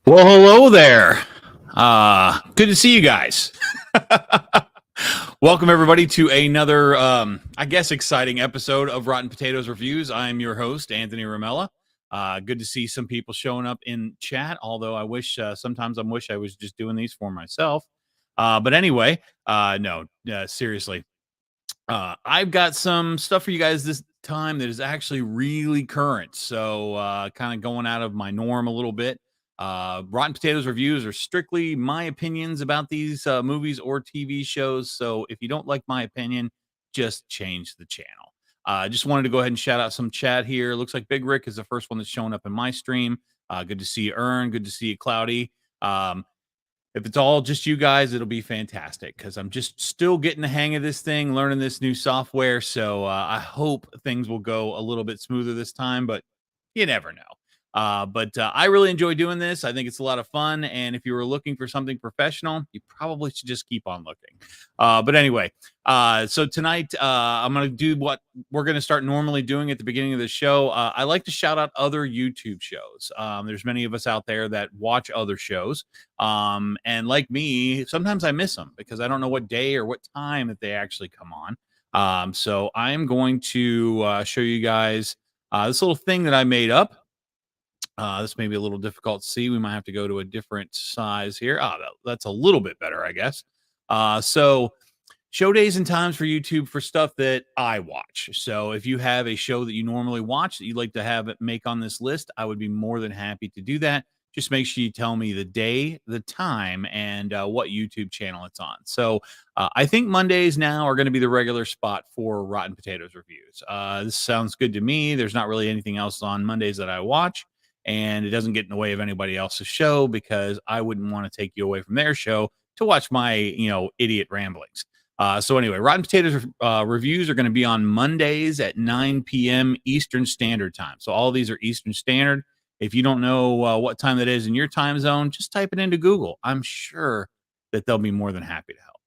Well, hello there. Good to see you guys. Welcome everybody to another, I guess, exciting episode of Rotten Potatoes Reviews. I'm your host, Anthony Ramella. Good to see some people showing up in chat. Although I wish sometimes I wish I was just doing these for myself. But anyway, no, seriously, I've got some stuff for you guys this time that is actually really current. So, kind of going out of my norm a little bit. Rotten Potatoes reviews are strictly my opinions about these movies or TV shows. So, if you don't like my opinion, just change the channel. Just wanted to go ahead and shout out some chat here. Looks like Big Rick is the first one that's showing up in my stream. Good to see you, Ern. Good to see you, Cloudy. If it's all just you guys, it'll be fantastic because I'm just still getting the hang of this thing, learning this new software. So I hope things will go a little bit smoother this time, but you never know. But I really enjoy doing this. I think it's a lot of fun. And if you were looking for something professional, you probably should just keep on looking. But anyway, so tonight I'm going to do what we're going to start normally doing at the beginning of the show. I like to shout out other YouTube shows. There's many of us out there that watch other shows. And like me, sometimes I miss them because I don't know what day or what time that they actually come on. So I'm going to show you guys this little thing that I made up. This may be a little difficult to see. We might have to go to a different size here. That's a little bit better, I guess. So show days and times for YouTube for stuff that I watch. So if you have a show that you normally watch that you'd like to have it make on this list, I would be more than happy to do that. Just make sure you tell me the day, the time, and what YouTube channel it's on. So I think Mondays now are going to be the regular spot for Rotten Potatoes reviews. This sounds good to me. There's not really anything else on Mondays that I watch, and it doesn't get in the way of anybody else's show because I wouldn't want to take you away from their show to watch my, idiot ramblings. So anyway, Rotten Potatoes reviews are going to be on Mondays at 9 p.m. Eastern Standard Time. So all of these are Eastern Standard. If you don't know what time that is in your time zone, just type it into Google. I'm sure that they'll be more than happy to help.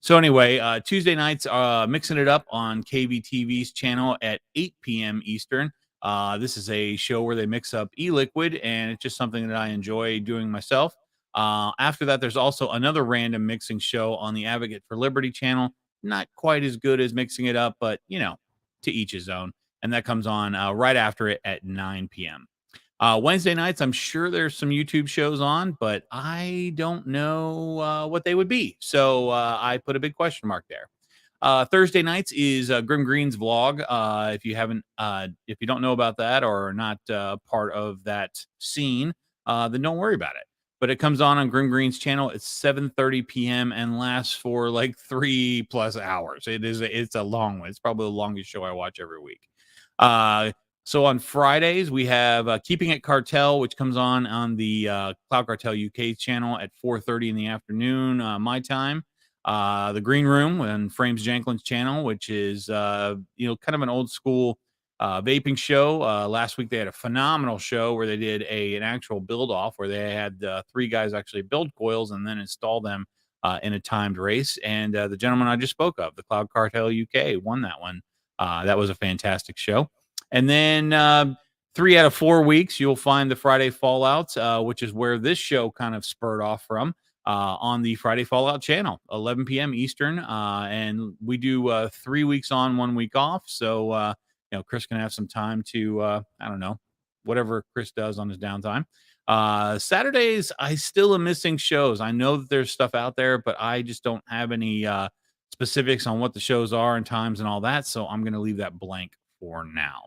So anyway, Tuesday nights, mixing it up on KBTV's channel at 8 p.m. Eastern. This is a show where they mix up e-liquid, and it's just something that I enjoy doing myself. After that, there's also another random mixing show on the Advocate for Liberty channel. Not quite as good as mixing it up, but to each his own. And that comes on right after it at 9 p.m. Wednesday nights, I'm sure there's some YouTube shows on, but I don't know what they would be. So I put a big question mark there. Thursday nights is Grim Green's vlog. If you don't know about that or are not part of that scene, then don't worry about it. But it comes on Grim Green's channel at 7:30 p.m. and lasts for like 3+ hours. It's a long one. It's probably the longest show I watch every week. So on Fridays, we have Keeping It Cartel, which comes on the Cloud Cartel UK channel at 4:30 in the afternoon, my time. The Green Room on Frames Janklin's channel, which is, kind of an old school vaping show. Last week, they had a phenomenal show where they did an actual build off where they had 3 guys actually build coils and then install them in a timed race. And the gentleman I just spoke of, the Cloud Cartel UK, won that one. That was a fantastic show. And then 3 out of 4 weeks, you'll find the Friday Fallout, which is where this show kind of spurred off from on the Friday Fallout channel, 11 p.m. Eastern. And we do 3 weeks on, 1 week off. So, Chris can have some time to, I don't know, whatever Chris does on his downtime. Saturdays, I still am missing shows. I know that there's stuff out there, but I just don't have any specifics on what the shows are and times and all that. So I'm going to leave that blank for now.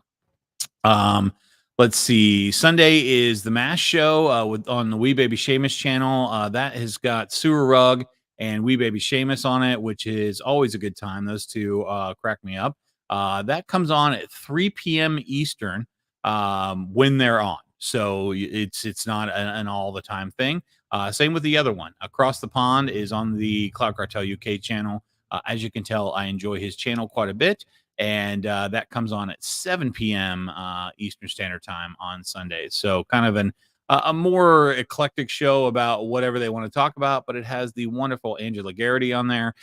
Let's see. Sunday is the MASH show on the Wee Baby Seamus channel. That has got Sewer Rug and Wee Baby Seamus on it, which is always a good time. Those two crack me up. That comes on at 3 p.m. Eastern when they're on. So it's not an all the time thing. Same with the other one. Across the Pond is on the Cloud Cartel UK channel. As you can tell, I enjoy his channel quite a bit. And that comes on at 7 p.m. Eastern Standard Time on Sundays. So kind of a more eclectic show about whatever they want to talk about, but it has the wonderful Angela Garrity on there,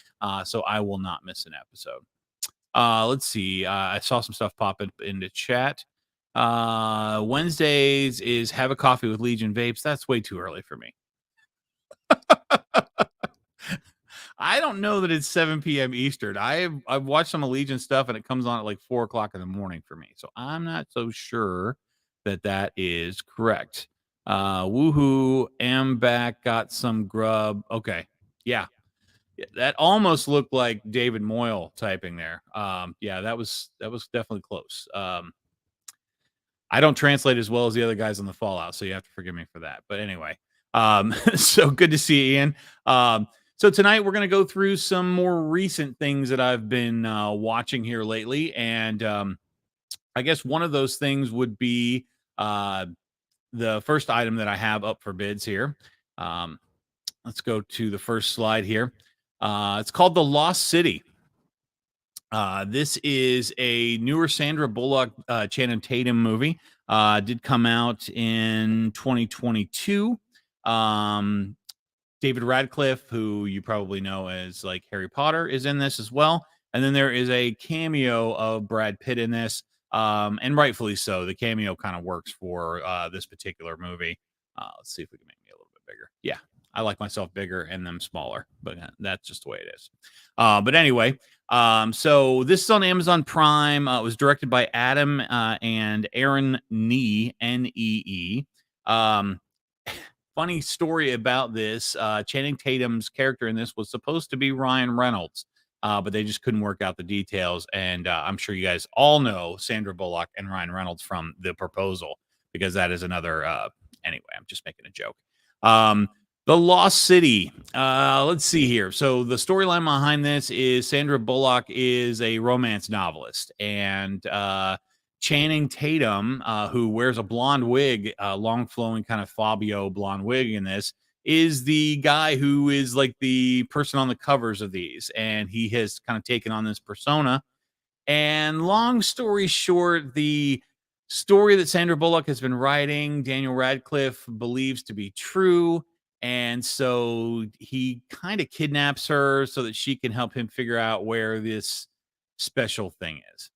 so I will not miss an episode. Let's see. I saw some stuff pop up into chat. Wednesdays is Have a Coffee with Legion Vapes. That's way too early for me. I don't know that it's 7 p.m. Eastern. I've watched some Allegiant stuff and it comes on at like 4 o'clock in the morning for me. So I'm not so sure that that is correct. Woohoo, am back, got some grub. Okay. Yeah. That almost looked like David Moyle typing there. Yeah, that was definitely close. I don't translate as well as the other guys on the Fallout, so you have to forgive me for that. But anyway, so good to see you, Ian. So tonight we're going to go through some more recent things that I've been watching here lately, and I guess one of those things would be uh, the first item that I have up for bids here. Um, let's go to the first slide here. It's called The Lost City. This is a newer Sandra Bullock, Channing Tatum movie. Did come out in 2022. Um, David Radcliffe, who you probably know as like Harry Potter, is in this as well. And then there is a cameo of Brad Pitt in this, and rightfully so. The cameo kind of works for this particular movie. Let's see if we can make me a little bit bigger. Yeah, I like myself bigger and them smaller, but that's just the way it is. But anyway, so this is on Amazon Prime. It was directed by Adam and Aaron Nee, N-E-E. Funny story about this. Channing Tatum's character in this was supposed to be Ryan Reynolds, but they just couldn't work out the details. And I'm sure you guys all know Sandra Bullock and Ryan Reynolds from The Proposal, because that is another. Anyway, I'm just making a joke. The Lost City. Let's see here. So the storyline behind this is Sandra Bullock is a romance novelist, and Channing Tatum, who wears a blonde wig, long flowing kind of Fabio blonde wig in this, is the guy who is like the person on the covers of these. And he has kind of taken on this persona. And long story short, the story that Sandra Bullock has been writing, Daniel Radcliffe believes to be true. And so he kind of kidnaps her so that she can help him figure out where this special thing is.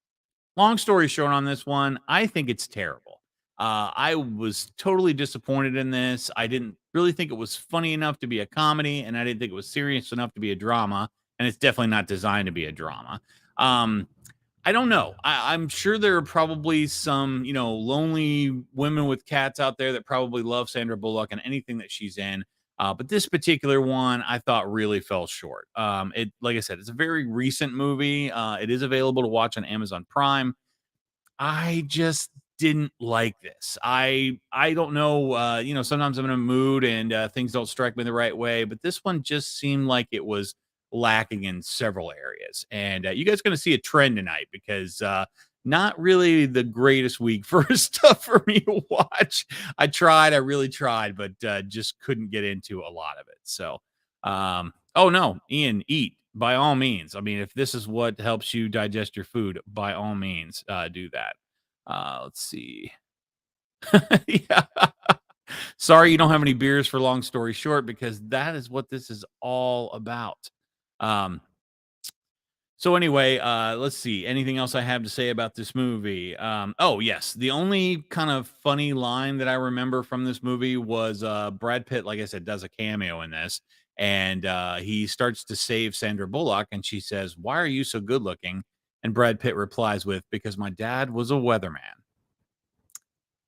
Long story short on this one, I think it's terrible. I was totally disappointed in this. I didn't really think it was funny enough to be a comedy, and I didn't think it was serious enough to be a drama. And it's definitely not designed to be a drama. Um, I don't know. I'm sure there are probably some, lonely women with cats out there that probably love Sandra Bullock and anything that she's in. But this particular one, I thought really fell short. Like I said, it's a very recent movie. It is available to watch on Amazon Prime. I just didn't like this. I don't know. Sometimes I'm in a mood and things don't strike me the right way, but this one just seemed like it was lacking in several areas. And you guys going to see a trend tonight, because not really the greatest week for stuff for me to watch. I really tried, but just couldn't get into a lot of it. So, oh no, Ian, eat by all means. I mean, if this is what helps you digest your food, by all means, do that. Let's see. Yeah. Sorry you don't have any beers for long story short, because that is what this is all about. Um, so anyway, let's see. Anything else I have to say about this movie? Oh yes, the only kind of funny line that I remember from this movie was Brad Pitt, like I said, does a cameo in this, and he starts to save Sandra Bullock, and she says, "Why are you so good looking?" And Brad Pitt replies with, "Because my dad was a weatherman."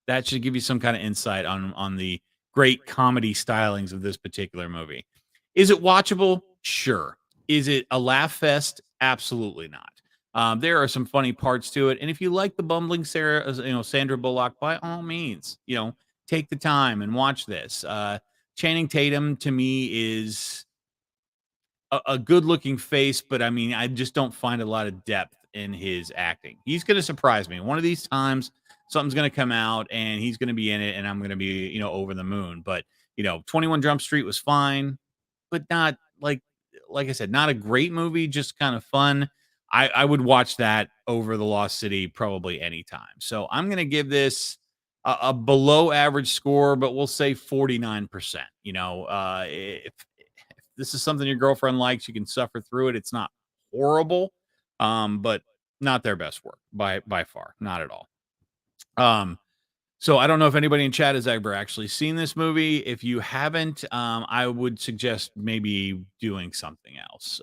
That should give you some kind of insight on the great comedy stylings of this particular movie. Is it watchable? Sure. Is it a laugh fest? Absolutely not. There are some funny parts to it, and if you like the bumbling Sandra Bullock, by all means, take the time and watch this. Channing Tatum to me is a good looking face, but I mean, I just don't find a lot of depth in his acting. He's going to surprise me. One of these times, something's going to come out and he's going to be in it, and I'm going to be, over the moon. But, 21 Jump Street was fine, but not like I said, not a great movie, just kind of fun. I would watch that over The Lost City probably anytime. So I'm going to give this a below average score, but we'll say 49%. If this is something your girlfriend likes, you can suffer through it. It's not horrible, but not their best work by far, not at all. Um, so I don't know if anybody in chat has ever actually seen this movie. If you haven't, I would suggest maybe doing something else.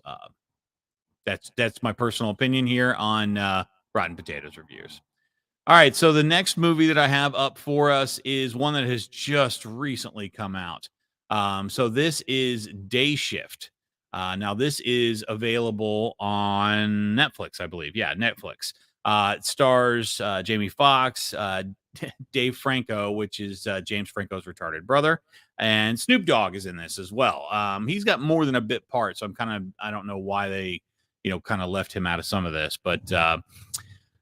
That's my personal opinion here on Rotten Potatoes reviews. All right, so the next movie that I have up for us is one that has just recently come out. So this is Day Shift. Now this is available on Netflix, I believe. Yeah, Netflix. It stars Jamie Foxx, Dave Franco, which is James Franco's retarded brother, and Snoop Dogg is in this as well. He's got more than a bit part, so I don't know why they kind of left him out of some of this, but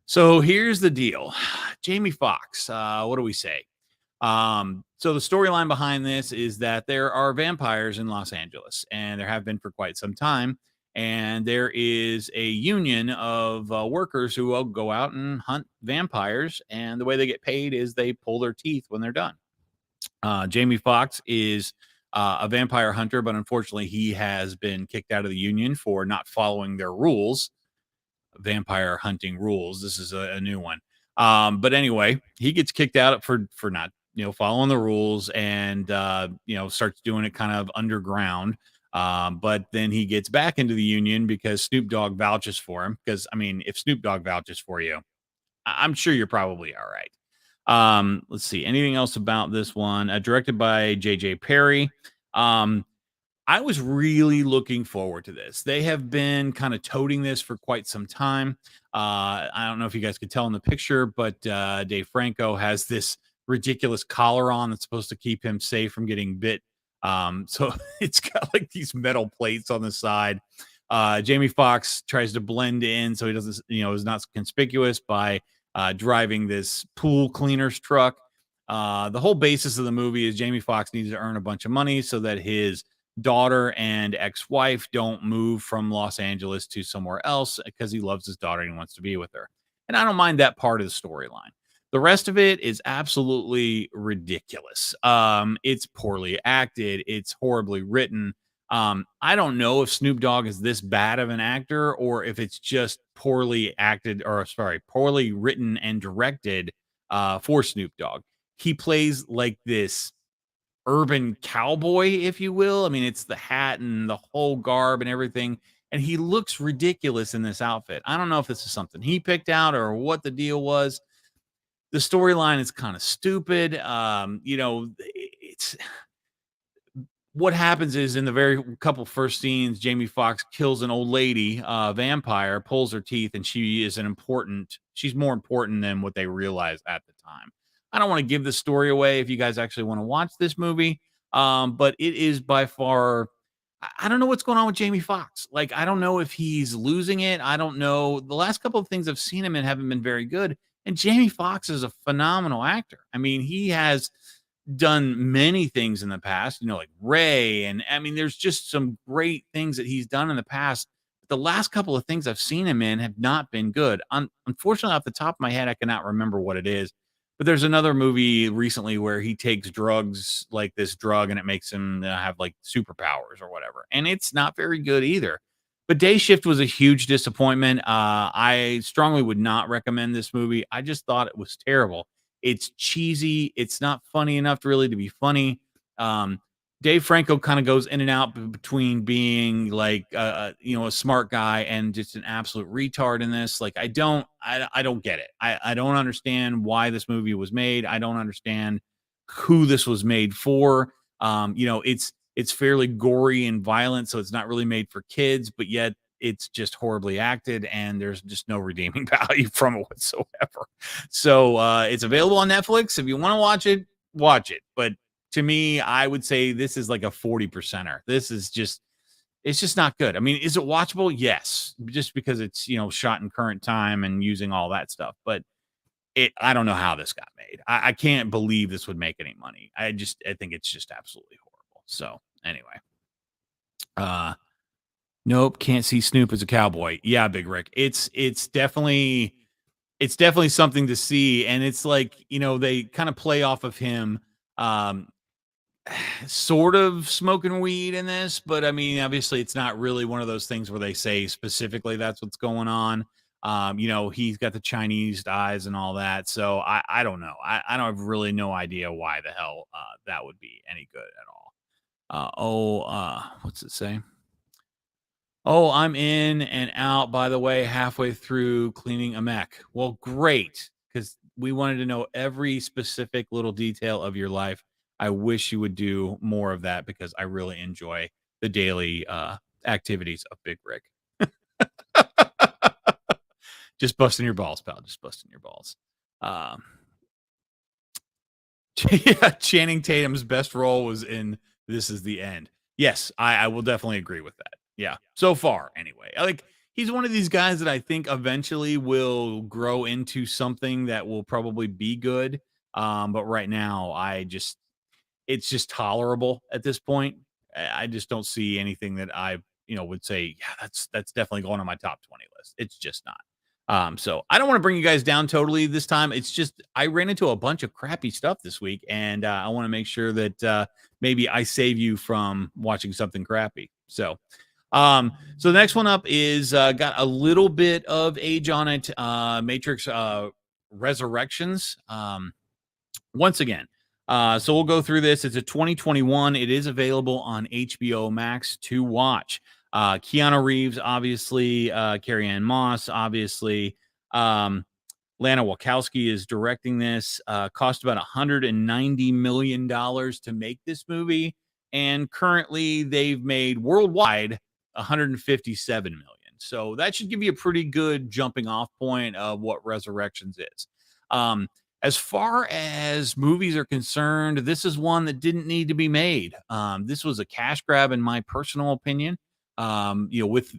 so here's the deal. Jamie Foxx, what do we say? So the storyline behind this is that there are vampires in Los Angeles, and there have been for quite some time. And there is a union of workers who will go out and hunt vampires, and the way they get paid is they pull their teeth when they're done. Jamie Foxx is a vampire hunter, but unfortunately, he has been kicked out of the union for not following their rules, vampire hunting rules. This is a new one. But anyway, he gets kicked out for not following the rules, and starts doing it kind of underground. But then he gets back into the union because Snoop Dogg vouches for him. Because I mean, if Snoop Dogg vouches for you, I'm sure you're probably all right. Let's see. Anything else about this one? Directed by J.J. Perry. I was really looking forward to this. They have been kind of toting this for quite some time. I don't know if you guys could tell in the picture, but Dave Franco has this ridiculous collar on that's supposed to keep him safe from getting bit. So it's got like these metal plates on the side. Jamie Foxx tries to blend in so he doesn't, is not conspicuous by driving this pool cleaner's truck. The whole basis of the movie is Jamie Foxx needs to earn a bunch of money so that his daughter and ex-wife don't move from Los Angeles to somewhere else because he loves his daughter and he wants to be with her. And I don't mind that part of the storyline. The rest of it is absolutely ridiculous. It's poorly acted. It's horribly written. I don't know if Snoop Dogg is this bad of an actor or if it's just poorly acted or sorry, poorly written and directed for Snoop Dogg. He plays like this urban cowboy, if you will. I mean, it's the hat and the whole garb and everything. And he looks ridiculous in this outfit. I don't know if this is something he picked out or what the deal was. The storyline is kind of stupid. It's what happens is in the very couple first scenes, Jamie Foxx kills an old lady, vampire, pulls her teeth, and she's more important than what they realize at the time. I don't want to give the story away if you guys actually want to watch this movie. But it is by far, I don't know what's going on with Jamie Foxx. Like, I don't know if he's losing it. I don't know. The last couple of things I've seen him in haven't been very good. And Jamie Foxx is a phenomenal actor. I mean, he has done many things in the past, like Ray. And I mean, there's just some great things that he's done in the past. The last couple of things I've seen him in have not been good. Unfortunately, off the top of my head, I cannot remember what it is. But there's another movie recently where he takes drugs, like this drug, and it makes him have like superpowers or whatever. And it's not very good either. But Day Shift was a huge disappointment. I strongly would not recommend this movie. I just thought it was terrible. It's cheesy. It's not funny enough really to be funny. Um, Dave Franco kind of goes in and out between being like a smart guy and just an absolute retard in this. Like I don't get it. I don't understand why this movie was made. I don't understand who this was made for. It's fairly gory and violent, so it's not really made for kids, but yet it's just horribly acted and there's just no redeeming value from it whatsoever. So it's available on Netflix. If you want to watch it, watch it. But to me, I would say this is like a 40%er. It's just not good. I mean, is it watchable? Yes, just because it's, shot in current time and using all that stuff. But I don't know how this got made. I can't believe this would make any money. I think it's just absolutely horrible. So anyway, nope, can't see Snoop as a cowboy. Yeah, Big Rick. It's definitely something to see, and it's like, they kind of play off of him um sort of smoking weed in this, but I mean, obviously it's not really one of those things where they say specifically that's what's going on. He's got the Chinese eyes and all that. So I don't know. I don't have really no idea why the hell that would be any good at all. What's it say? Oh, I'm in and out, by the way, halfway through cleaning a mech. Well, great, because we wanted to know every specific little detail of your life. I wish you would do more of that because I really enjoy the daily activities of Big Rick. Just busting your balls, pal. Just busting your balls. Um, yeah, Channing Tatum's best role was in This Is the End. Yes, I will definitely agree with that. Yeah, so far anyway. Like he's one of these guys that I think eventually will grow into something that will probably be good. But right now, it's just tolerable at this point. I just don't see anything that I would say, yeah, that's definitely going on my top 20 list. It's just not. So I don't want to bring you guys down totally this time. It's just I ran into a bunch of crappy stuff this week, and I want to make sure that maybe I save you from watching something crappy. So the next one up is got a little bit of age on it. Matrix Resurrections. Once again. So we'll go through this. It's a 2021. It is available on HBO Max to watch. Keanu Reeves, obviously. Carrie Ann Moss, obviously. Um, Lana Wachowski is directing this. Cost about $190 million to make this movie. And currently they've made worldwide 157 million. So that should give you a pretty good jumping off point of what Resurrections is. As far as movies are concerned, this is one that didn't need to be made. This was a cash grab, in my personal opinion. With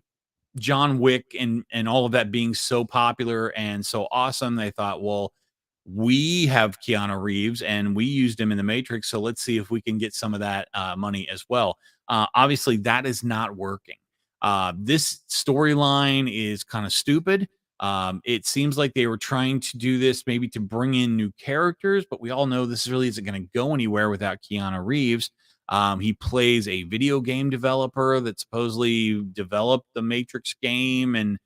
John Wick and all of that being so popular and so awesome, they thought, well, we have Keanu Reeves and we used him in the Matrix, so let's see if we can get some of that money as well. Obviously, that is not working. This storyline is kind of stupid. It seems like they were trying to do this maybe to bring in new characters, but we all know this really isn't going to go anywhere without Keanu Reeves. He plays a video game developer that supposedly developed the Matrix game, and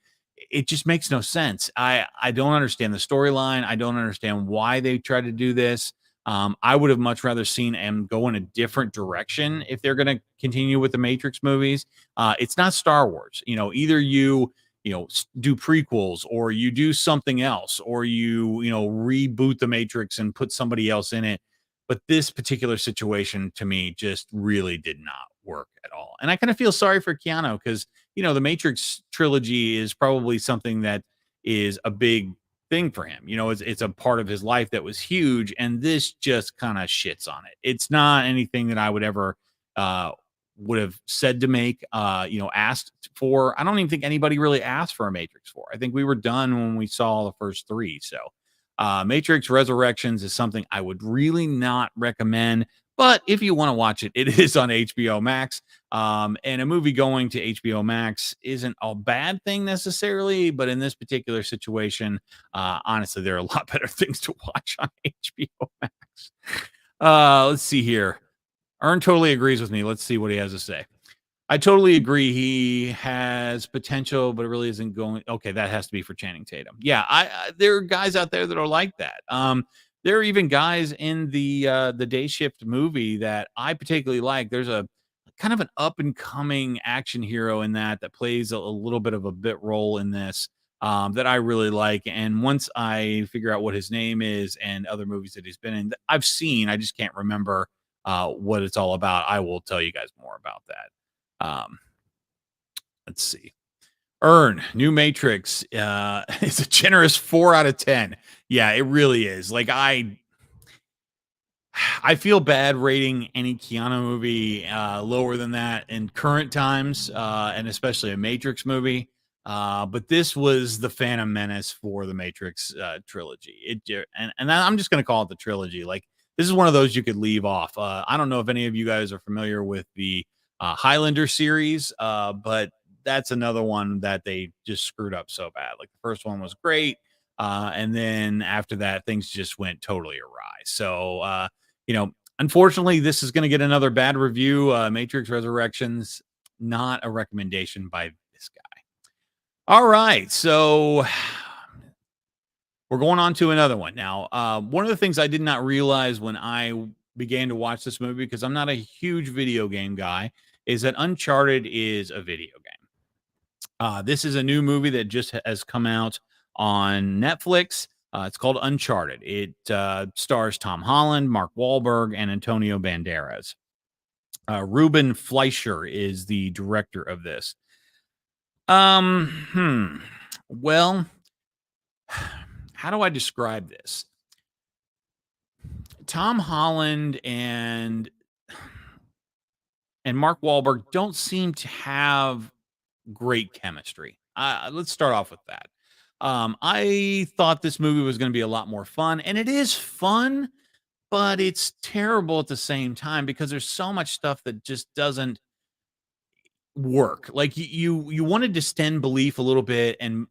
it just makes no sense. I don't understand the storyline. I don't understand why they tried to do this. I would have much rather seen them go in a different direction if they're going to continue with the Matrix movies. It's not Star Wars. Either do prequels or you do something else or reboot the Matrix and put somebody else in it. But this particular situation to me just really did not work at all. And I kind of feel sorry for Keanu because, the Matrix trilogy is probably something that is a big thing for him. It's a part of his life that was huge. And this just kind of shits on it. It's not anything that I would ever, would have said to make, asked for. I don't even think anybody really asked for a Matrix 4. I think we were done when we saw the first three. So, Matrix Resurrections is something I would really not recommend. But if you want to watch it, it is on HBO Max. And a movie going to HBO Max isn't a bad thing necessarily. But in this particular situation, honestly, there are a lot better things to watch on HBO Max. Let's see here. Ern totally agrees with me. Let's see what he has to say. I totally agree. He has potential, but it really isn't going. Okay, that has to be for Channing Tatum. Yeah, there are guys out there that are like that. There are even guys in the Day Shift movie that I particularly like. There's a kind of an up and coming action hero in that plays a little bit of a bit role in this that I really like. And once I figure out what his name is and other movies that he's been in, I've seen, I just can't remember what it's all about. I will tell you guys more about that. Let's see. Earn New Matrix. It's a generous 4 out of 10. Yeah, it really is. Like I feel bad rating any Keanu movie lower than that in current times, and especially a Matrix movie. But this was the Phantom Menace for the Matrix trilogy. And I'm just going to call it the trilogy. Like this is one of those you could leave off. I don't know if any of you guys are familiar with the Highlander series, but that's another one that they just screwed up so bad. Like the first one was great, and then after that, things just went totally awry. So, unfortunately, this is going to get another bad review. Matrix Resurrections, not a recommendation by this guy. All right. So we're going on to another one now. One of the things I did not realize when I began to watch this movie, because I'm not a huge video game guy, is that Uncharted is a video game. This is a new movie that just has come out on Netflix. It's called Uncharted. It stars Tom Holland, Mark Wahlberg, and Antonio Banderas. Ruben Fleischer is the director of this. Well, how do I describe this? Tom Holland and Mark Wahlberg don't seem to have great chemistry. Let's start off with that. I thought this movie was going to be a lot more fun, and it is fun, but it's terrible at the same time because there's so much stuff that just doesn't work. Like you want to distend belief a little bit and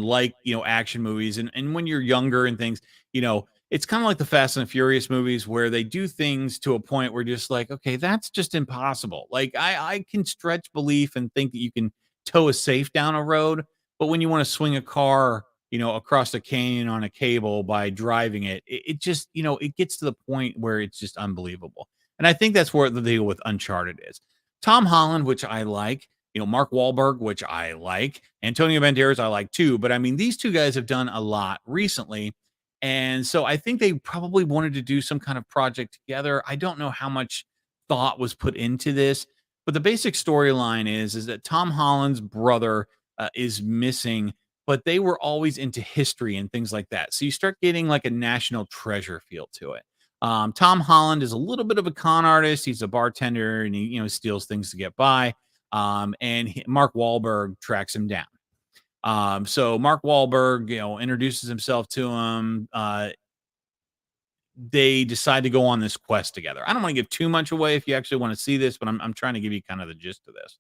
like, action movies and when you're younger and things, it's kind of like the Fast and the Furious movies where they do things to a point where you're just like, okay, that's just impossible. Like I can stretch belief and think that you can tow a safe down a road, but when you want to swing a car, across a canyon on a cable by driving it just, it gets to the point where it's just unbelievable. And I think that's where the deal with Uncharted is. Tom Holland, which I like, Mark Wahlberg, which I like, Antonio Banderas, I like too. But I mean, these two guys have done a lot recently. And so I think they probably wanted to do some kind of project together. I don't know how much thought was put into this, but the basic storyline is that Tom Holland's brother is missing, but they were always into history and things like that. So you start getting like a national treasure feel to it. Tom Holland is a little bit of a con artist. He's a bartender and he, steals things to get by. Mark Wahlberg tracks him down. So Mark Wahlberg, introduces himself to him. They decide to go on this quest together. I don't want to give too much away if you actually want to see this, but I'm trying to give you kind of the gist of this.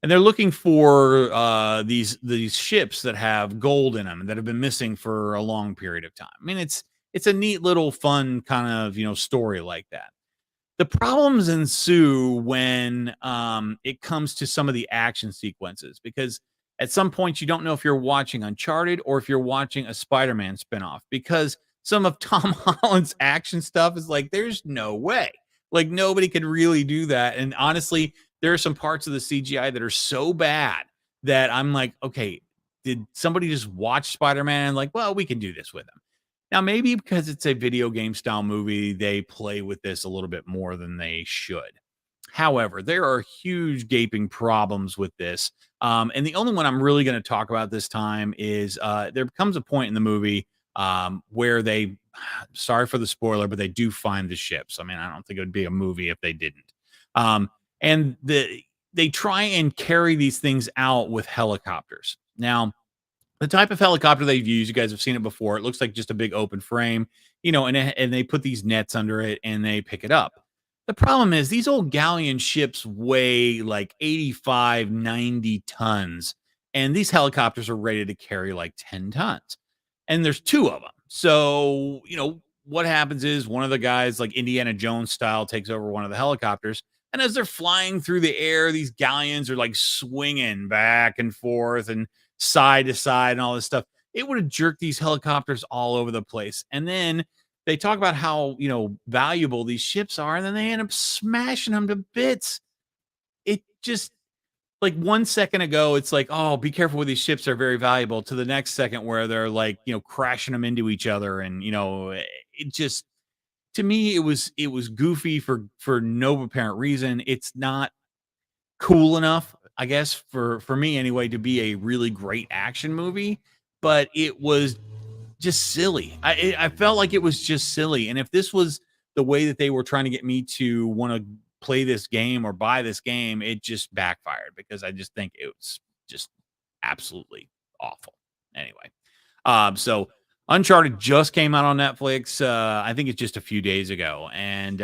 And they're looking for these ships that have gold in them that have been missing for a long period of time. I mean, it's a neat little fun kind of story like that. The problems ensue when it comes to some of the action sequences because at some point you don't know if you're watching Uncharted or if you're watching a Spider-Man spinoff because some of Tom Holland's action stuff is like there's no way. Like nobody could really do that. And honestly, there are some parts of the CGI that are so bad that I'm like, okay, did somebody just watch Spider-Man and like, well, we can do this with him. Now, maybe because it's a video game style movie, they play with this a little bit more than they should. However, there are huge gaping problems with this. And the only one I'm really going to talk about this time is there comes a point in the movie where they, sorry for the spoiler, but they do find the ships. I mean, I don't think it would be a movie if they didn't. And they try and carry these things out with helicopters. Now, the type of helicopter they've used, you guys have seen it before. It looks like just a big open frame, and they put these nets under it and they pick it up. The problem is these old galleon ships weigh like 85, 90 tons, and these helicopters are rated to carry like 10 tons. And there's two of them. So, what happens is one of the guys, like Indiana Jones style, takes over one of the helicopters. And as they're flying through the air, these galleons are like swinging back and forth and side to side and all this stuff. It would have jerked these helicopters all over the place. And then they talk about how, valuable these ships are, and then they end up smashing them to bits. It just like 1 second ago, it's like, oh, be careful with these ships, they're very valuable, to the next second where they're like, crashing them into each other. And, it just to me, it was goofy for no apparent reason. It's not cool enough, I guess, for me anyway, to be a really great action movie, but it was just silly. I felt like it was just silly, and if this was the way that they were trying to get me to want to play this game or buy this game, it just backfired because I just think it was just absolutely awful. Anyway, so Uncharted just came out on Netflix. I think it's just a few days ago, and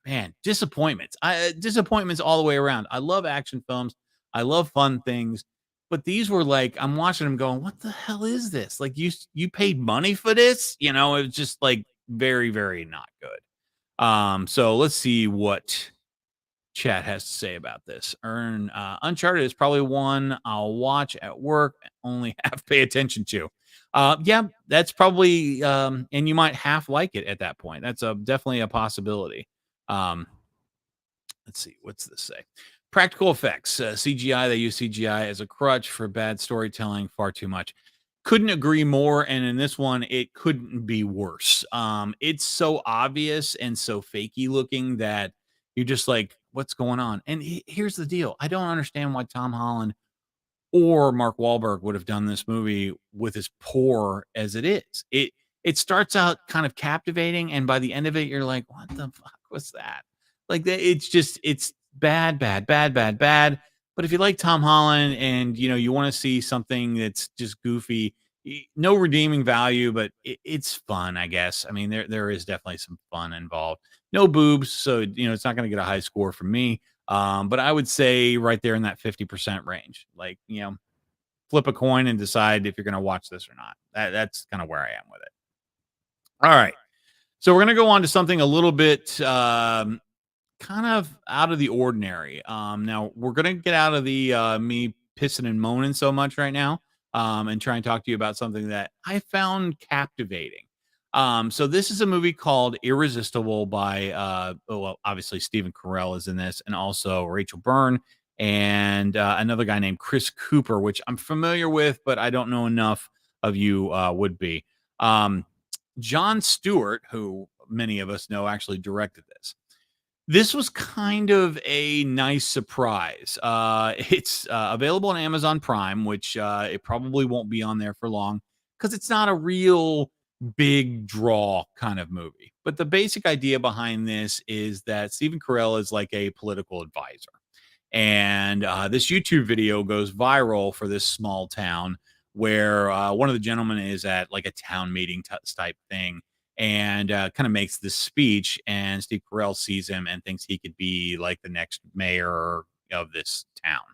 man, disappointments all the way around. I love action films. I love fun things, but these were like I'm watching them going, "What the hell is this? Like you paid money for this?" It was just like very very not good. So let's see what chat has to say about this. Uncharted is probably one I'll watch at work, only half pay attention to. Yeah, that's probably, and you might half like it at that point. That's definitely a possibility. Um, let's see, what's this say? Practical effects, CGI. They use CGI as a crutch for bad storytelling far too much. Couldn't agree more. And in this one, it couldn't be worse. It's so obvious and so fakey looking that you're just like, what's going on? And here's the deal: I don't understand why Tom Holland or Mark Wahlberg would have done this movie with as poor as it is. It starts out kind of captivating, and by the end of it, you're like, "What the fuck was that?" Like it's just it's bad, bad, bad, bad, bad. But if you like Tom Holland and you want to see something that's just goofy, no redeeming value, but it's fun, I guess. I mean, there is definitely some fun involved. No boobs, so it's not going to get a high score from me. But I would say right there in that 50% range. Like, flip a coin and decide if you're going to watch this or not. That's kind of where I am with it. All right. So we're going to go on to something a little bit kind of out of the ordinary. Now we're going to get out of the me pissing and moaning so much right now, and try and talk to you about something that I found captivating. So this is a movie called Irresistible by well, obviously Stephen Carell is in this, and also Rachel Byrne and another guy named Chris Cooper, which I'm familiar with, but I don't know enough of you would be. Um, John Stewart, who many of us know, actually directed this. This was kind of a nice surprise. It's available on Amazon Prime, which it probably won't be on there for long because it's not a real big draw kind of movie. But the basic idea behind this is that Stephen Carell is like a political advisor. And this YouTube video goes viral for this small town where one of the gentlemen is at like a town meeting type thing and kind of makes this speech. And Steve Carell sees him and thinks he could be like the next mayor of this town.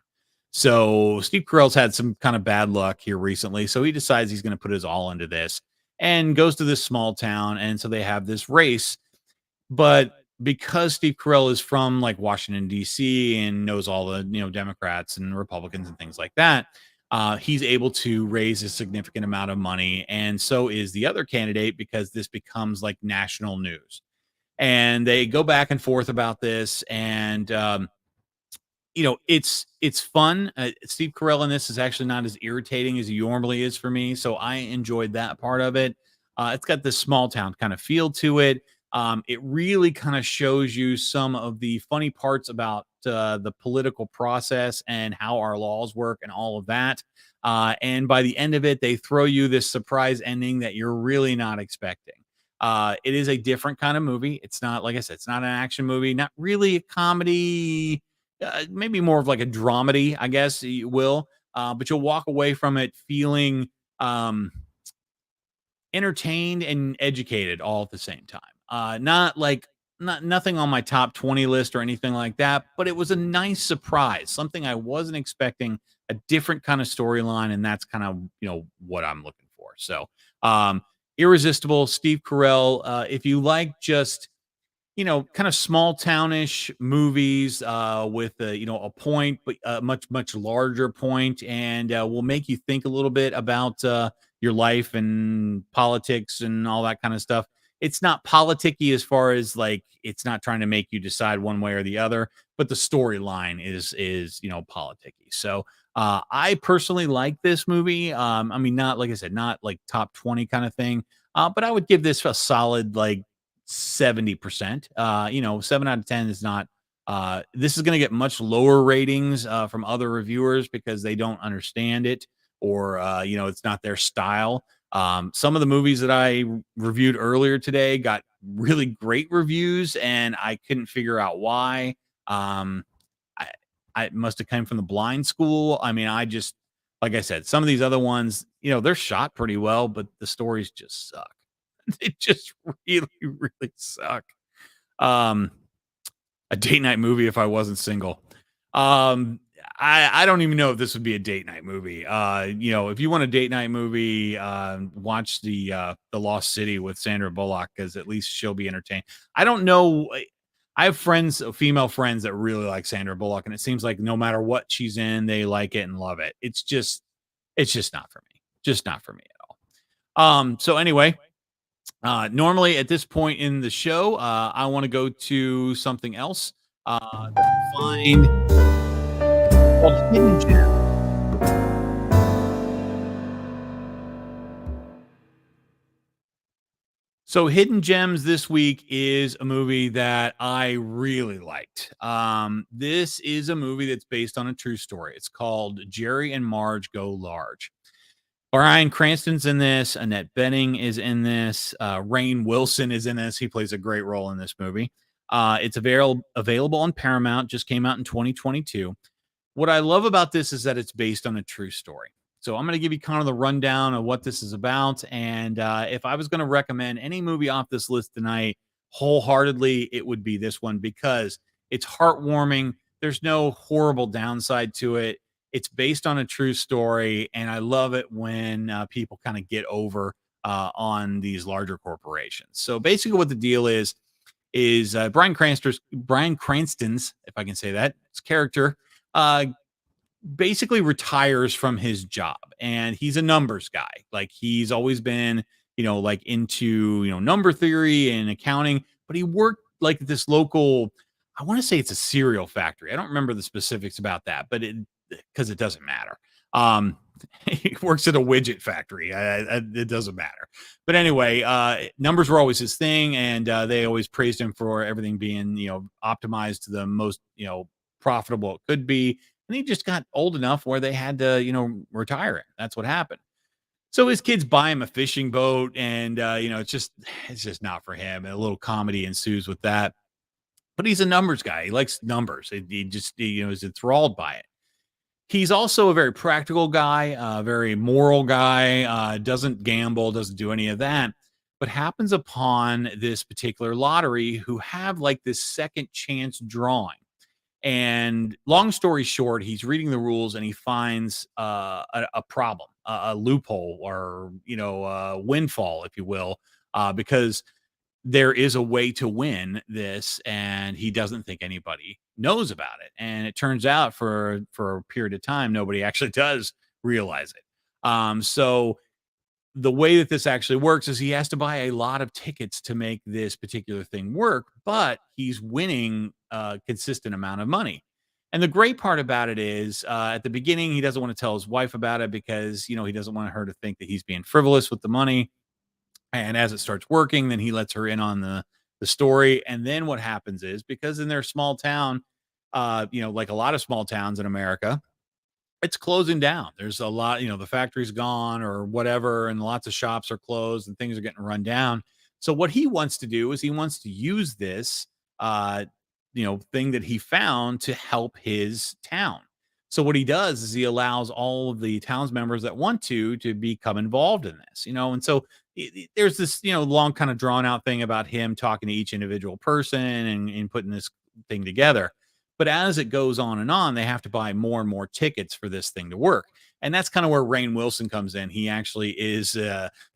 So Steve Carell's had some kind of bad luck here recently. So he decides he's going to put his all into this and goes to this small town. And so they have this race, but because Steve Carell is from like Washington D.C. and knows all the Democrats and Republicans and things like that, he's able to raise a significant amount of money, and so is the other candidate because this becomes like national news. And they go back and forth about this, and it's fun. Steve Carell in this is actually not as irritating as he normally is for me, so I enjoyed that part of it. It's got this small town kind of feel to it. It really kind of shows you some of the funny parts about the political process and how our laws work and all of that. And by the end of it, they throw you this surprise ending that you're really not expecting. It is a different kind of movie. It's not, like I said, it's not an action movie, not really a comedy, maybe more of like a dramedy, I guess you will. But you'll walk away from it feeling entertained and educated all at the same time. Not like nothing on my top 20 list or anything like that, but it was a nice surprise, something I wasn't expecting, a different kind of storyline, and that's kind of what I'm looking for. So, Irresistible, Steve Carell. If you like just kind of small townish movies with a point, but a much much larger point, and will make you think a little bit about your life and politics and all that kind of stuff. It's not politicky as far as like it's not trying to make you decide one way or the other, but the storyline is politicky. So I personally like this movie. I mean, not like I said, not like top 20 kind of thing, but I would give this a solid like 70%. 7 out of 10 is not this is going to get much lower ratings from other reviewers because they don't understand it, or it's not their style. Some of the movies that I reviewed earlier today got really great reviews, and I couldn't figure out why. I, I must have come from the blind school. I mean, I just, like I said, some of these other ones, they're shot pretty well, but the stories just suck. They just really, really suck. Um, a date night movie if I wasn't single. I don't even know if this would be a date night movie. If you want a date night movie, watch the Lost City with Sandra Bullock, because at least she'll be entertained. I don't know. I have friends, female friends that really like Sandra Bullock, and it seems like no matter what she's in, they like it and love it. It's just not for me. Just not for me at all. So anyway, normally at this point in the show, I want to go to something else that I find called Hidden Gem. So, Hidden Gems this week is a movie that I really liked. This is a movie that's based on a true story. It's called Jerry and Marge Go Large. Bryan Cranston's in this. Annette Bening is in this. Rainn Wilson is in this. He plays a great role in this movie. It's available on Paramount. Just came out in 2022. What I love about this is that it's based on a true story. So I'm going to give you kind of the rundown of what this is about. And if I was going to recommend any movie off this list tonight, wholeheartedly, it would be this one because it's heartwarming. There's no horrible downside to it. It's based on a true story. And I love it when people kind of get over on these larger corporations. So basically, what the deal is Bryan Cranston's, if I can say that, his character uh, basically retires from his job, and he's a numbers guy. Like he's always been, like into, number theory and accounting, but he worked like this local, I want to say it's a cereal factory. I don't remember the specifics about that, but because it doesn't matter. Um, he works at a widget factory. It doesn't matter. But anyway, numbers were always his thing, and they always praised him for everything being, optimized to the most, profitable it could be. And he just got old enough where they had to, retire him. That's what happened. So his kids buy him a fishing boat, and it's just not for him. And a little comedy ensues with that. But he's a numbers guy. He likes numbers. He is enthralled by it. He's also a very practical guy, a very moral guy, doesn't gamble, doesn't do any of that, but happens upon this particular lottery who have like this second chance drawing. And long story short, he's reading the rules and he finds a problem, a loophole, or a windfall, if you will, because there is a way to win this, and he doesn't think anybody knows about it. And it turns out for a period of time, nobody actually does realize it. So the way that this actually works is he has to buy a lot of tickets to make this particular thing work, but he's winning a consistent amount of money. And the great part about it is, at the beginning, he doesn't want to tell his wife about it because, he doesn't want her to think that he's being frivolous with the money. And as it starts working, then he lets her in on the story. And then what happens is, because in their small town, like a lot of small towns in America, it's closing down. There's a lot, the factory's gone or whatever, and lots of shops are closed and things are getting run down. So what he wants to do is he wants to use this uh thing that he found to help his town. So what he does is he allows all of the towns members that want to become involved in this, and so there's this, long kind of drawn out thing about him talking to each individual person and putting this thing together. But as it goes on and on, they have to buy more and more tickets for this thing to work. And that's kind of where Rainn Wilson comes in. He actually is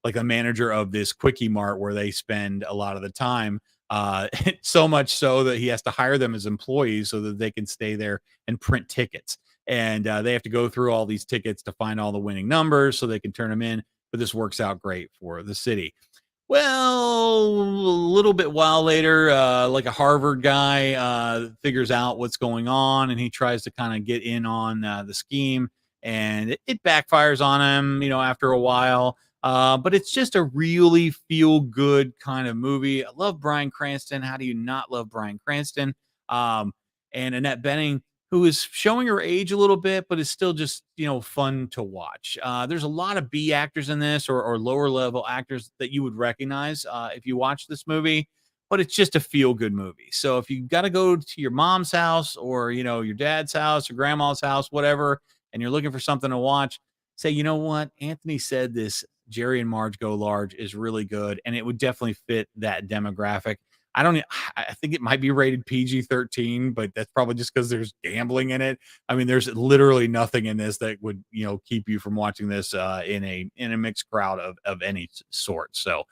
like a manager of this quickie mart where they spend a lot of the time. So much so that he has to hire them as employees so that they can stay there and print tickets. And they have to go through all these tickets to find all the winning numbers so they can turn them in. But this works out great for the city. Well, a little bit while later, like a Harvard guy figures out what's going on, and he tries to kind of get in on the scheme, and it backfires on him, after a while. But it's just a really feel good kind of movie. I love Bryan Cranston. How do you not love Bryan Cranston? And Annette Bening, who is showing her age a little bit, but is still just, fun to watch. There's a lot of B actors in this, or lower level actors that you would recognize if you watch this movie, but it's just a feel good movie. So if you got to go to your mom's house, or, your dad's house or grandma's house, whatever, and you're looking for something to watch, say, you know what? Anthony said this Jerry and Marge Go Large is really good, and it would definitely fit that demographic. I think it might be rated PG-13, but that's probably just because there's gambling in it. I mean, there's literally nothing in this that would, keep you from watching this in a mixed crowd of any sort. So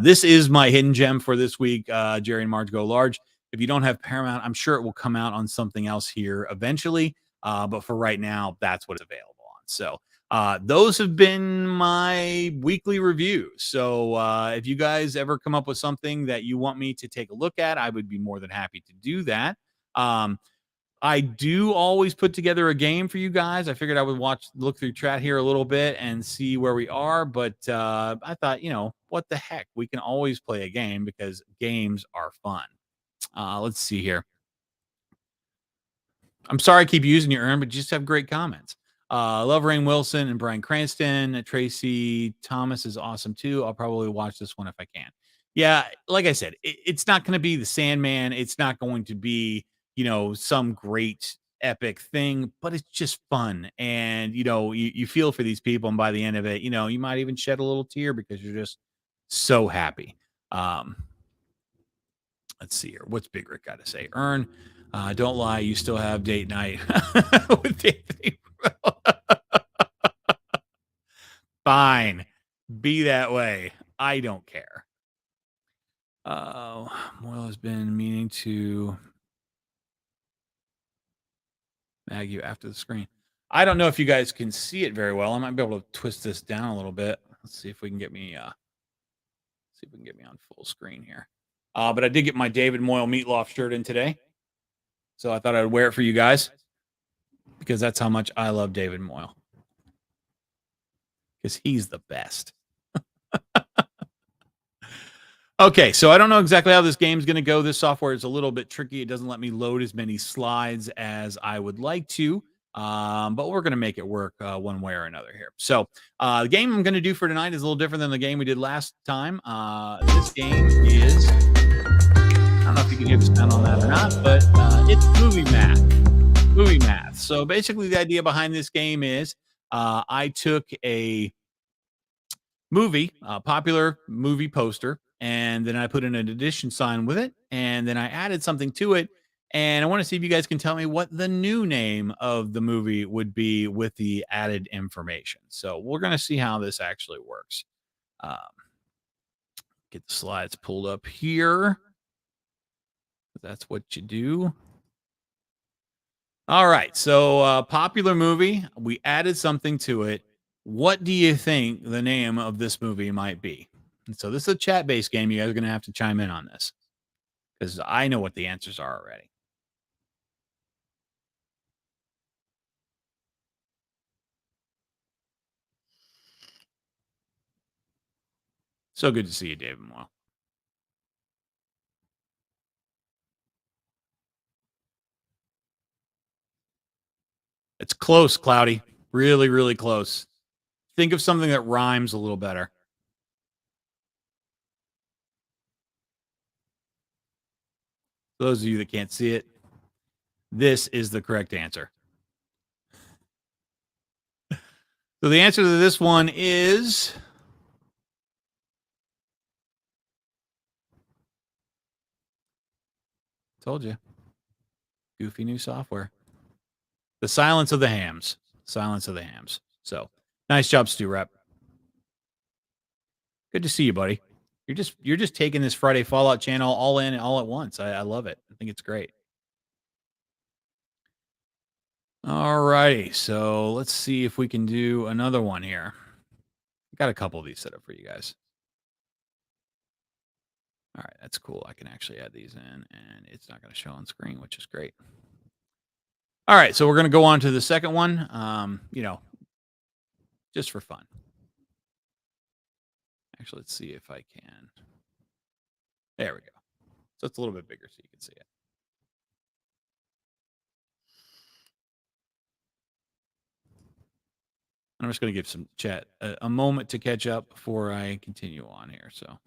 this is my hidden gem for this week, Jerry and Marge Go Large. if you don't have Paramount, I'm sure it will come out on something else here eventually. But for right now, that's what it's available on. So those have been my weekly reviews. So if you guys ever come up with something that you want me to take a look at, I would be more than happy to do that. Um, I do always put together a game for you guys. I figured I would look through chat here a little bit and see where we are. But I thought, what the heck? We can always play a game because games are fun. Let's see here. I'm sorry I keep using your urn, but you just have great comments. Love Rain Wilson and Brian Cranston. Tracy Thomas is awesome too. I'll probably watch this one if I can. Yeah, like I said, it's not going to be the Sandman. It's not going to be, some great epic thing, but it's just fun. And, you feel for these people. And by the end of it, you might even shed a little tear because you're just so happy. Um, let's see here. What's Big Rick got to say? Earn. Don't lie. You still have date night with David. Fine. Be that way. I don't care. Moyle has been meaning to mag you after the screen. I don't know if you guys can see it very well. I might be able to twist this down a little bit. Let's see if we can get me on full screen here. But I did get my David Moyle Meatloaf shirt in today. So I thought I'd wear it for you guys because that's how much I love David Moyle. Because he's the best. Okay, so I don't know exactly how this game's going to go. This software is a little bit tricky. It doesn't let me load as many slides as I would like to, but we're going to make it work one way or another here. So the game I'm going to do for tonight is a little different than the game we did last time. This game is, I don't know if you can hear the sound on that or not, but it's movie math. Movie math. So basically the idea behind this game is I took a popular movie poster, and then I put in an addition sign with it, and then I added something to it. And I want to see if you guys can tell me what the new name of the movie would be with the added information. So we're going to see how this actually works. Get the slides pulled up here. That's what you do. All right. So popular movie, we added something to it. What do you think the name of this movie might be? And so this is a chat-based game. You guys are going to have to chime in on this because I know what the answers are already. So good to see you, David Moyle. It's close, Cloudy. Really, really close. Think of something that rhymes a little better. For those of you that can't see it, this is the correct answer. So the answer to this one is told you. Goofy new software. The Silence of the Hams. Silence of the Hams. So nice job, Stu Rep. Good to see you, buddy. You're just taking this Friday Fallout channel all in all at once. I love it. I think it's great. All righty. So let's see if we can do another one here. Got a couple of these set up for you guys. All right, that's cool. I can actually add these in and it's not going to show on screen, which is great. All right, so we're going to go on to the second one, just for fun. Actually, let's see if I can. There we go. So it's a little bit bigger so you can see it. I'm just going to give some chat a moment to catch up before I continue on here. So.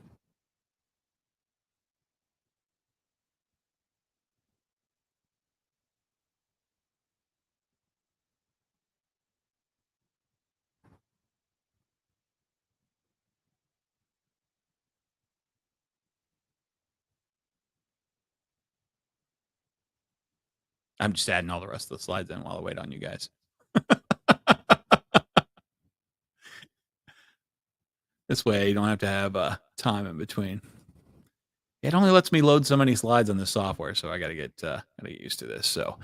I'm just adding all the rest of the slides in while I wait on you guys. This way you don't have to have time in between. Yeah, it only lets me load so many slides on this software, so I gotta get used to this. So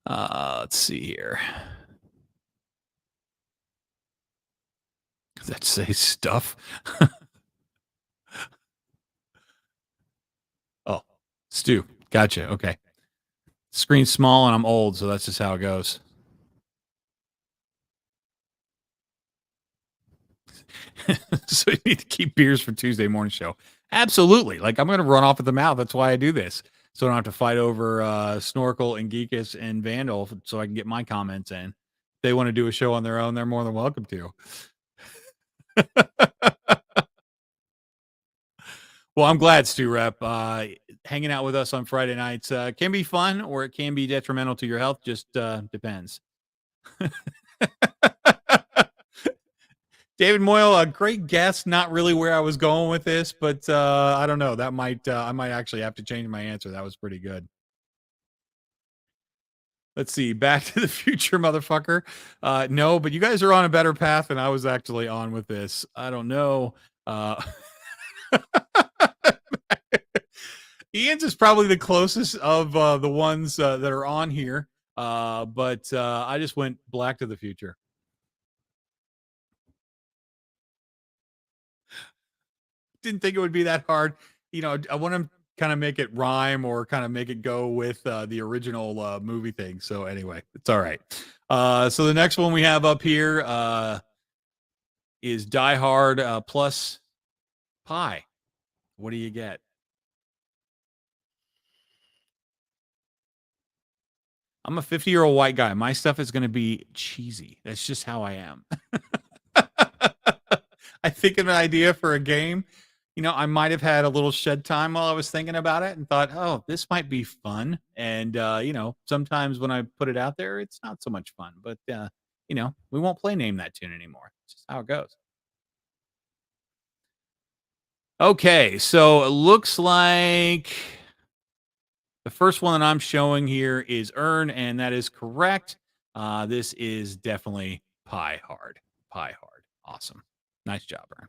let's see here. Does that say stuff? Oh, Stu. Gotcha. Okay. Screen's small and I'm old, so that's just how it goes. So you need to keep beers for Tuesday morning show. Absolutely. Like I'm gonna run off at the mouth. That's why I do this. So I don't have to fight over Snorkel and Geekus and Vandal so I can get my comments in. If they want to do a show on their own, they're more than welcome to. Well, I'm glad, Stu Rep. Hanging out with us on Friday nights can be fun or it can be detrimental to your health. Just depends. David Moyle, a great guess. Not really where I was going with this, but I don't know. That might I might actually have to change my answer. That was pretty good. Let's see. Back to the Future, motherfucker. No, but you guys are on a better path than I was actually on with this. I don't know. Ian's is probably the closest of the ones that are on here, but I just went Black to the Future. Didn't think it would be that hard. You know, I want to kind of make it rhyme or kind of make it go with the original movie thing. So anyway, it's all right. So the next one we have up here is Die Hard plus Pie. What do you get? I'm a 50-year-old white guy. My stuff is going to be cheesy. That's just how I am. I think of an idea for a game. You know, I might have had a little shed time while I was thinking about it and thought, oh, this might be fun. And, you know, sometimes when I put it out there, it's not so much fun. But, you know, we won't play Name That Tune anymore. It's just how it goes. Okay, so it looks like the first one that I'm showing here is Earn, and that is correct. This is definitely Pie Hard. Pie Hard. Awesome. Nice job, Earn.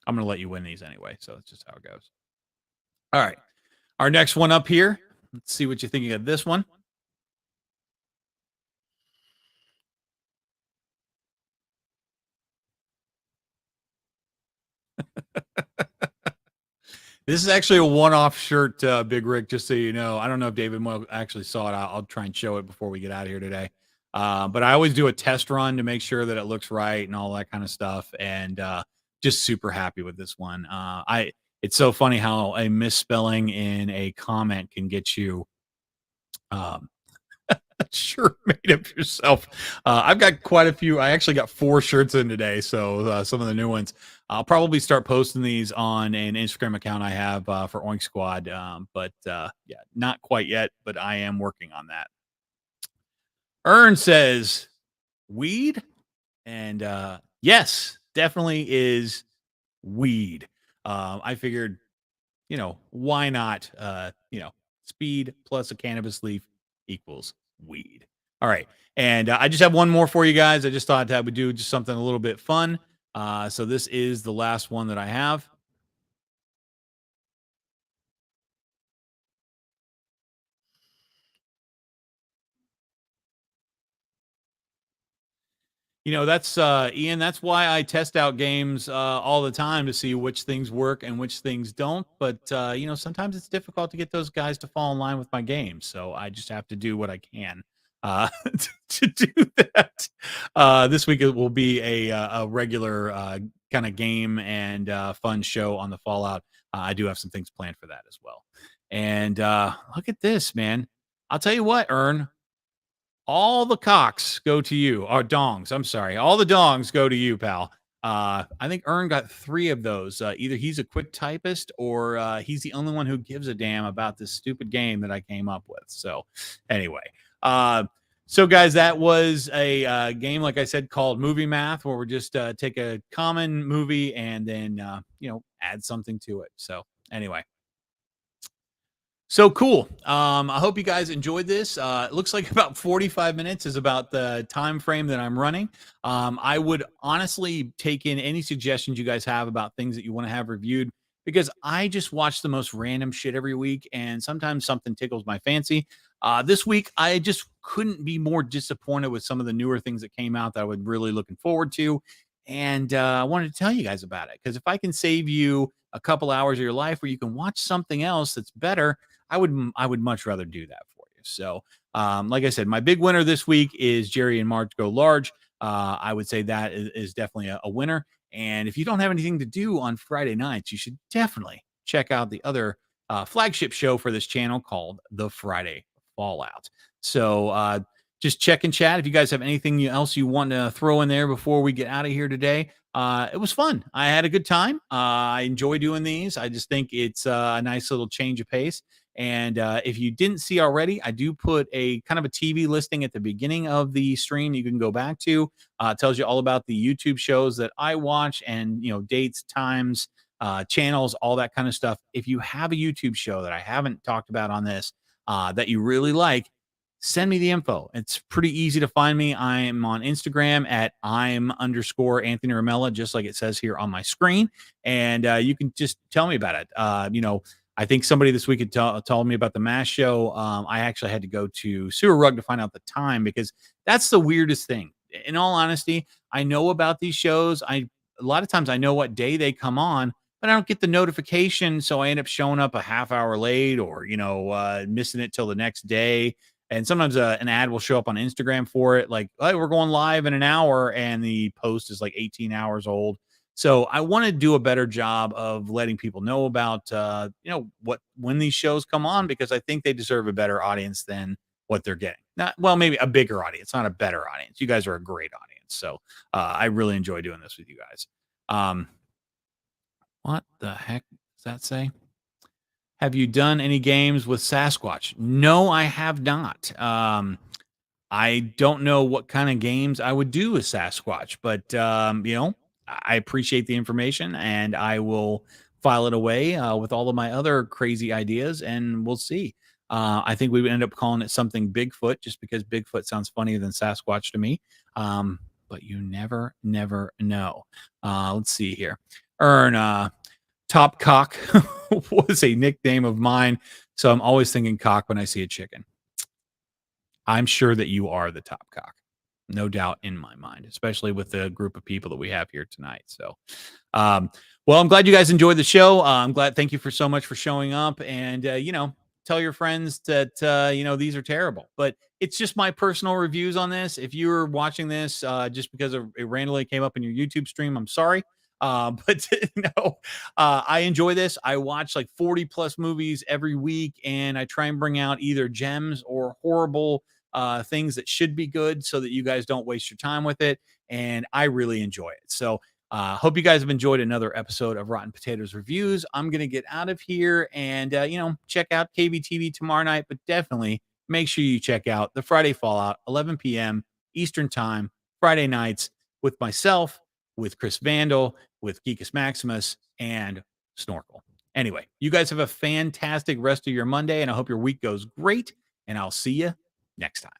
I'm going to let you win these anyway, so it's just how it goes. All right. Our next one up here. Let's see what you're thinking of this one. This is actually a one-off shirt, Big Rick, just so you know. I don't know if David Moyle actually saw it. I'll try and show it before we get out of here today. But I always do a test run to make sure that it looks right and all that kind of stuff. And just super happy with this one. It's so funny how a misspelling in a comment can get you sure made of yourself. I've got quite a few. I actually got 4 shirts in today, so some of the new ones. I'll probably start posting these on an Instagram account I have for Oink Squad, but yeah, not quite yet, but I am working on that. Ern says weed, and yes, definitely is weed. I figured, you know, why not? You know, speed plus a cannabis leaf equals weed. All right. And I just have one more for you guys. I just thought I would do just something a little bit fun. So this is the last one that I have. You know, that's Ian, that's why I test out games all the time to see which things work and which things don't. But you know, sometimes it's difficult to get those guys to fall in line with my games. So I just have to do what I can to do that. This week it will be a regular kind of game and fun show on the Fallout. I do have some things planned for that as well. And look at this, man. I'll tell you what, Ern, all the cocks go to you, or dongs. I'm sorry. All the dongs go to you, pal. I think Ern got 3 of those. Either he's a quick typist or he's the only one who gives a damn about this stupid game that I came up with. So, anyway. So, guys, that was a game, like I said, called Movie Math, where we just take a common movie and then, you know, add something to it. So, anyway. So cool. I hope you guys enjoyed this. It looks like about 45 minutes is about the time frame that I'm running. I would honestly take in any suggestions you guys have about things that you want to have reviewed. because I just watch the most random shit every week, and sometimes something tickles my fancy. This week, I just couldn't be more disappointed with some of the newer things that came out that I was really looking forward to. And I wanted to tell you guys about it because if I can save you a couple hours of your life where you can watch something else that's better, I would much rather do that for you. So, like I said, my big winner this week is Jerry and Marge Go Large. I would say that is definitely a winner. And if you don't have anything to do on Friday nights, you should definitely check out the other flagship show for this channel called The Friday Fallout. So just check and chat. If you guys have anything else you want to throw in there before we get out of here today, it was fun. I had a good time. I enjoy doing these. I just think it's a nice little change of pace. And if you didn't see already, I do put a kind of a TV listing at the beginning of the stream. You can go back to. It tells you all about the YouTube shows that I watch, and dates, times, channels, all that kind of stuff. If you have a YouTube show that I haven't talked about on this that you really like, send me the info. It's pretty easy to find me. I am on Instagram at I'm_Anthony Ramella, just like it says here on my screen. And you can just tell me about it. I think somebody this week had told me about the MASH show. I actually had to go to Sewer Rug to find out the time because that's the weirdest thing. In all honesty, I know about these shows. A lot of times I know what day they come on, but I don't get the notification, so I end up showing up a half hour late, or missing it till the next day. And sometimes an ad will show up on Instagram for it, like, "Hey, we're going live in an hour," and the post is like 18 hours old. So I want to do a better job of letting people know about when these shows come on, because I think they deserve a better audience than what they're getting. Not well, maybe a bigger audience, not a better audience. You guys are a great audience, so I really enjoy doing this with you guys. What the heck does that say? Have you done any games with Sasquatch? No, I have not. I don't know what kind of games I would do with Sasquatch, but I appreciate the information, and I will file it away with all of my other crazy ideas, and we'll see. I think we would end up calling it something Bigfoot, just because Bigfoot sounds funnier than Sasquatch to me. But you never know. Let's see here. Earn Top Cock was a nickname of mine, so I'm always thinking cock when I see a chicken. I'm sure that you are the top cock. No doubt in my mind, especially with the group of people that we have here tonight. So, well, I'm glad you guys enjoyed the show. I'm glad. Thank you for so much for showing up, and tell your friends that these are terrible. But it's just my personal reviews on this. If you're watching this just because it randomly came up in your YouTube stream, I'm sorry. But no, I enjoy this. I watch like 40 plus movies every week, and I try and bring out either gems or horrible things that should be good, so that you guys don't waste your time with it. And I really enjoy it. So hope you guys have enjoyed another episode of Rotten Potatoes Reviews. I'm going to get out of here and, check out KBTV tomorrow night, but definitely make sure you check out the Friday Fallout, 11 p.m. Eastern Time, Friday nights, with myself, with Chris Vandal, with Geekus Maximus, and Snorkel. Anyway, you guys have a fantastic rest of your Monday, and I hope your week goes great, and I'll see you next time.